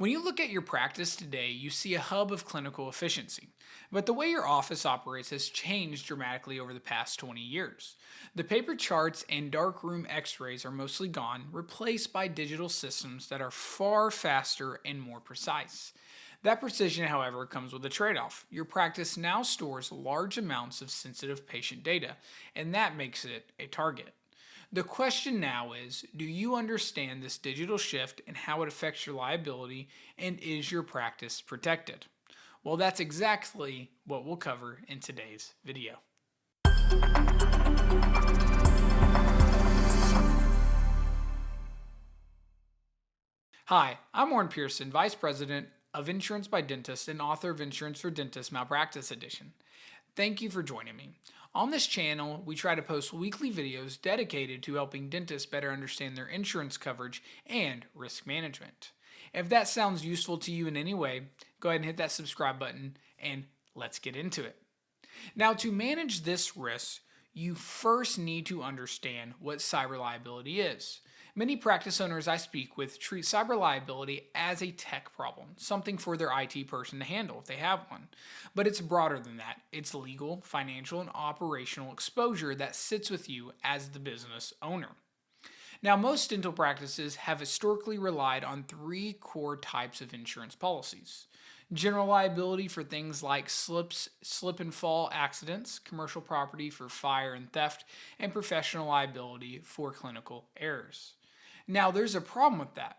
When you look at your practice today, you see a hub of clinical efficiency. But the way your office operates has changed dramatically over the past 20 years. The paper charts and darkroom x rays are mostly gone, replaced by digital systems that are far faster and more precise. That precision, however, comes with a trade off. Your practice now stores large amounts of sensitive patient data, and that makes it a target. The question now is, do you understand this digital shift and how it affects your liability, and is your practice protected? Well, that's exactly what we'll cover in today's video. Hi, I'm Warren Pearson, Vice President of Insurance by Dentists and author of Insurance for Dentists Malpractice Edition. Thank you for joining me. On this channel, we try to post weekly videos dedicated to helping dentists better understand their insurance coverage and risk management. If that sounds useful to you in any way, go ahead and hit that subscribe button and let's get into it. Now, to manage this risk, you first need to understand what cyber liability is. Many practice owners I speak with treat cyber liability as a tech problem, something for their IT person to handle if they have one. But it's broader than that. It's legal, financial, and operational exposure that sits with you as the business owner. Now, most dental practices have historically relied on three core types of insurance policies. General liability for things like slip and fall accidents, commercial property for fire and theft, and professional liability for clinical errors. Now, there's a problem with that.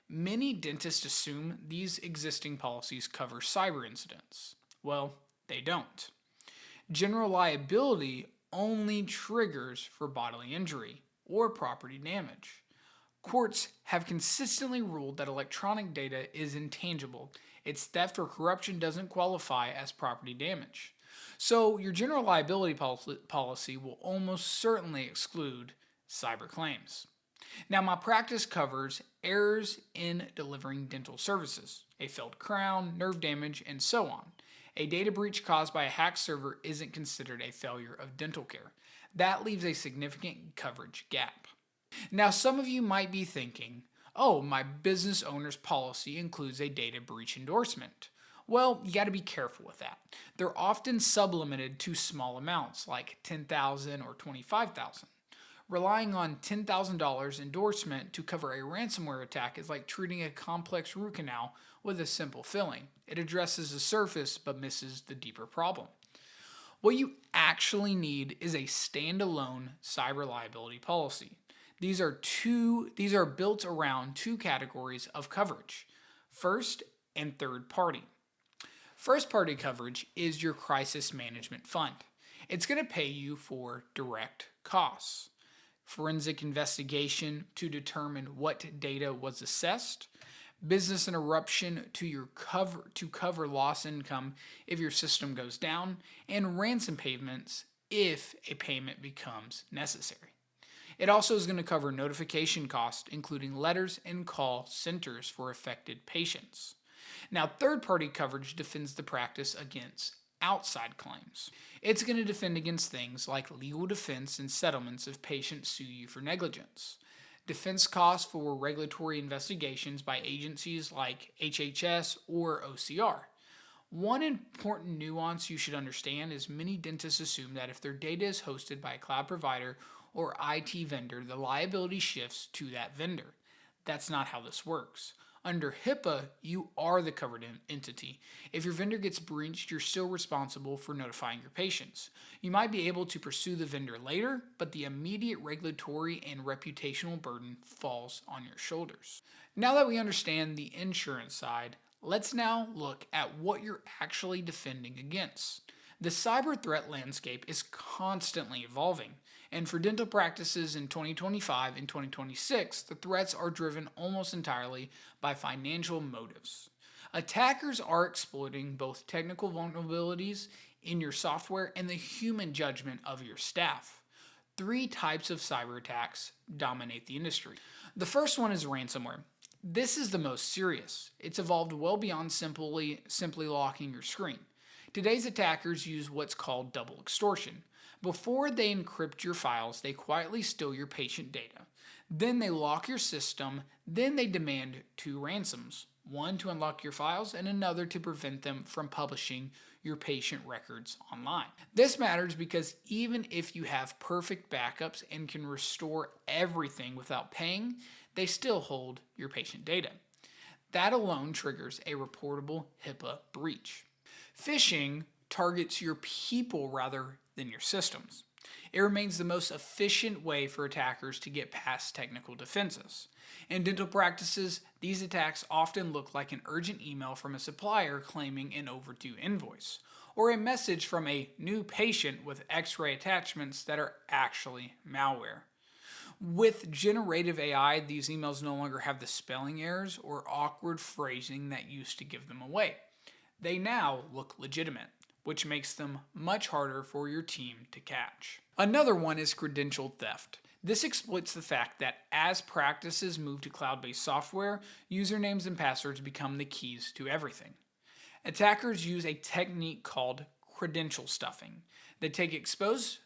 Many dentists assume these existing policies cover cyber incidents. Well, they don't. General liability only triggers for bodily injury or property damage. Courts have consistently ruled that electronic data is intangible. Its theft or corruption doesn't qualify as property damage. So your general liability policy will almost certainly exclude cyber claims. Now, my practice covers errors in delivering dental services, a failed crown, nerve damage, and so on. A data breach caused by a hacked server isn't considered a failure of dental care. That leaves a significant coverage gap. Now, some of you might be thinking, oh, my business owner's policy includes a data breach endorsement. Well, you got to be careful with that. They're often sublimited to small amounts like $10,000 or $25,000. Relying on $10,000 endorsement to cover a ransomware attack is like treating a complex root canal with a simple filling. It addresses the surface but misses the deeper problem. What you actually need is a standalone cyber liability policy. These are built around two categories of coverage: first and third party. First party coverage is your crisis management fund. It's going to pay you for direct costs: forensic investigation to determine what data was assessed, business interruption to cover lost income if your system goes down, and ransom payments if a payment becomes necessary. It also is going to cover notification costs, including letters and call centers for affected patients. Now, third-party coverage defends the practice against outside claims. It's going to defend against things like legal defense and settlements if patients sue you for negligence, defense costs for regulatory investigations by agencies like HHS or OCR. One important nuance you should understand is many dentists assume that if their data is hosted by a cloud provider or IT vendor, the liability shifts to that vendor. That's not how this works. Under HIPAA, you are the covered entity. If your vendor gets breached, you're still responsible for notifying your patients. You might be able to pursue the vendor later, but the immediate regulatory and reputational burden falls on your shoulders. Now that we understand the insurance side, let's now look at what you're actually defending against. The cyber threat landscape is constantly evolving, and for dental practices in 2025 and 2026, the threats are driven almost entirely by financial motives. Attackers are exploiting both technical vulnerabilities in your software and the human judgment of your staff. Three types of cyber attacks dominate the industry. The first one is ransomware. This is the most serious. It's evolved well beyond simply locking your screen. Today's attackers use what's called double extortion. Before they encrypt your files, they quietly steal your patient data. Then they lock your system. Then they demand two ransoms, one to unlock your files and another to prevent them from publishing your patient records online. This matters because even if you have perfect backups and can restore everything without paying, they still hold your patient data. That alone triggers a reportable HIPAA breach. Phishing targets your people rather than your systems. It remains the most efficient way for attackers to get past technical defenses. In dental practices, these attacks often look like an urgent email from a supplier claiming an overdue invoice, or a message from a new patient with x-ray attachments that are actually malware. With generative AI, these emails no longer have the spelling errors or awkward phrasing that used to give them away. They now look legitimate, which makes them much harder for your team to catch. Another one is credential theft. This exploits the fact that as practices move to cloud-based software, usernames and passwords become the keys to everything. Attackers use a technique called credential stuffing. They take exposed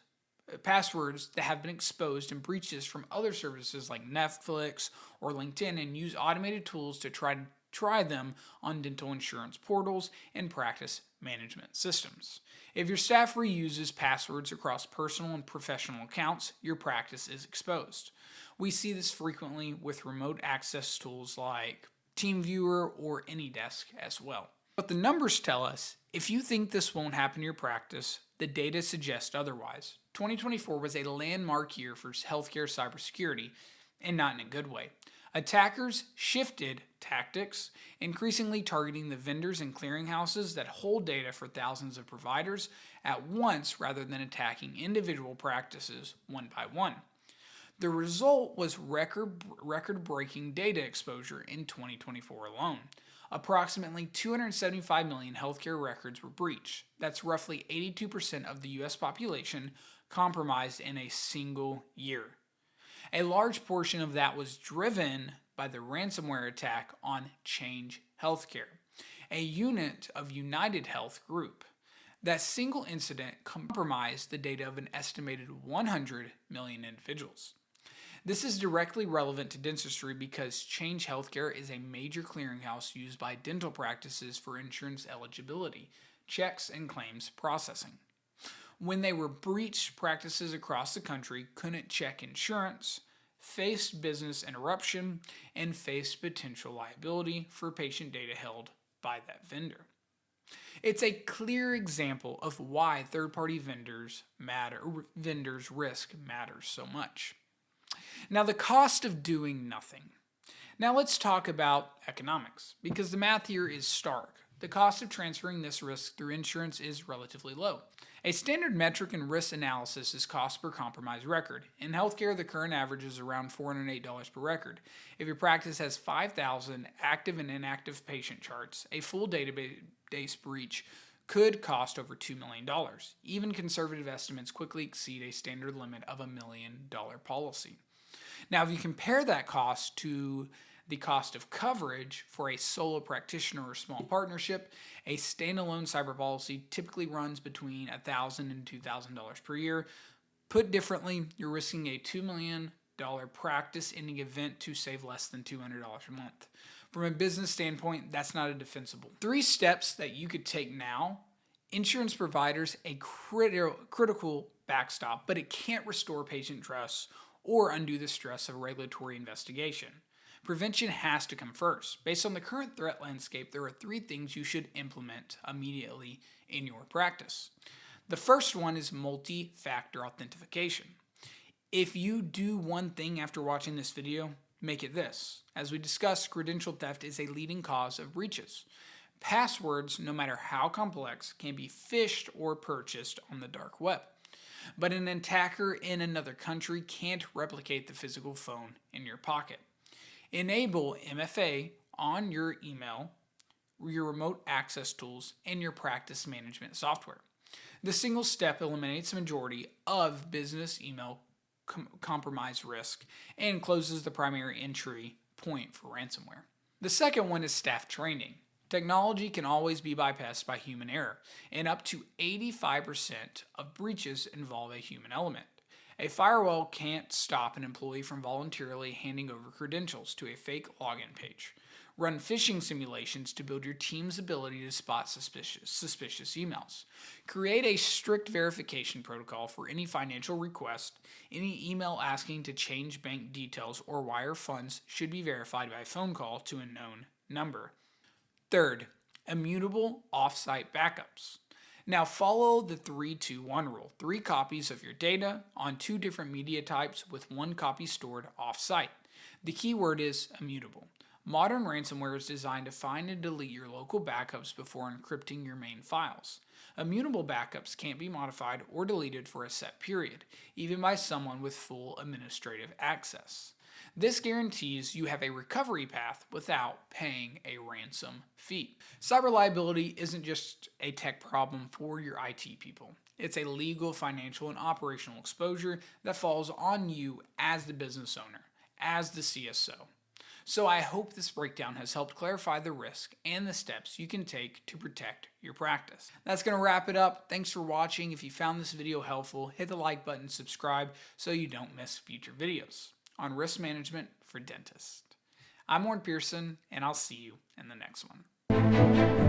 passwords that have been exposed in breaches from other services like Netflix or LinkedIn and use automated tools to try them on dental insurance portals and practice management systems. If your staff reuses passwords across personal and professional accounts, your practice is exposed. We see this frequently with remote access tools like TeamViewer or AnyDesk as well. But the numbers tell us, if you think this won't happen in your practice, the data suggests otherwise. 2024 was a landmark year for healthcare cybersecurity, and not in a good way. Attackers shifted tactics, increasingly targeting the vendors and clearinghouses that hold data for thousands of providers at once rather than attacking individual practices one by one. The result was record-breaking data exposure in 2024 alone. Approximately 275 million healthcare records were breached. That's roughly 82% of the U.S. population compromised in a single year. A large portion of that was driven by the ransomware attack on Change Healthcare, a unit of United Health Group. That single incident compromised the data of an estimated 100 million individuals. This is directly relevant to dentistry because Change Healthcare is a major clearinghouse used by dental practices for insurance eligibility, checks, and claims processing. When they were breached, practices across the country couldn't check insurance, faced business interruption, and faced potential liability for patient data held by that vendor. It's a clear example of why third-party vendors' risk matters so much. Now, the cost of doing nothing. Now let's talk about economics, because the math here is stark. The cost of transferring this risk through insurance is relatively low. A standard metric in risk analysis is cost per compromised record. In healthcare, the current average is around $408 per record. If your practice has 5,000 active and inactive patient charts, a full database breach could cost over $2 million. Even conservative estimates quickly exceed a standard limit of $1 million policy. Now, if you compare that cost to the cost of coverage for a solo practitioner or small partnership, a standalone cyber policy typically runs between $1,000 and $2,000 per year. Put differently, you're risking a $2 million practice-ending event to save less than $200 a month. From a business standpoint, that's not a defensible. 3 steps that you could take now. Insurance providers a critical backstop, but it can't restore patient trust or undo the stress of a regulatory investigation. Prevention has to come first. Based on the current threat landscape, there are 3 things you should implement immediately in your practice. The first one is multi-factor authentication. If you do one thing after watching this video, make it this. As we discussed, credential theft is a leading cause of breaches. Passwords, no matter how complex, can be phished or purchased on the dark web. But an attacker in another country can't replicate the physical phone in your pocket. Enable MFA on your email, your remote access tools, and your practice management software. The single step eliminates the majority of business email compromise risk and closes the primary entry point for ransomware. The second one is staff training. Technology can always be bypassed by human error, and up to 85% of breaches involve a human element. A firewall can't stop an employee from voluntarily handing over credentials to a fake login page. Run phishing simulations to build your team's ability to spot suspicious emails. Create a strict verification protocol for any financial request. Any email asking to change bank details or wire funds should be verified by phone call to a known number. Third, immutable offsite backups. Now follow the 3-2-1 rule. 3 copies of your data on 2 different media types with 1 copy stored off-site. The key word is immutable. Modern ransomware is designed to find and delete your local backups before encrypting your main files. Immutable backups can't be modified or deleted for a set period, even by someone with full administrative access. This guarantees you have a recovery path without paying a ransom fee. Cyber liability isn't just a tech problem for your IT people. It's a legal, financial, and operational exposure that falls on you as the business owner, as the CSO. So I hope this breakdown has helped clarify the risk and the steps you can take to protect your practice. That's going to wrap it up. Thanks for watching. If you found this video helpful, hit the like button, subscribe so you don't miss future videos on risk management for dentists. I'm Warren Pearson, and I'll see you in the next one.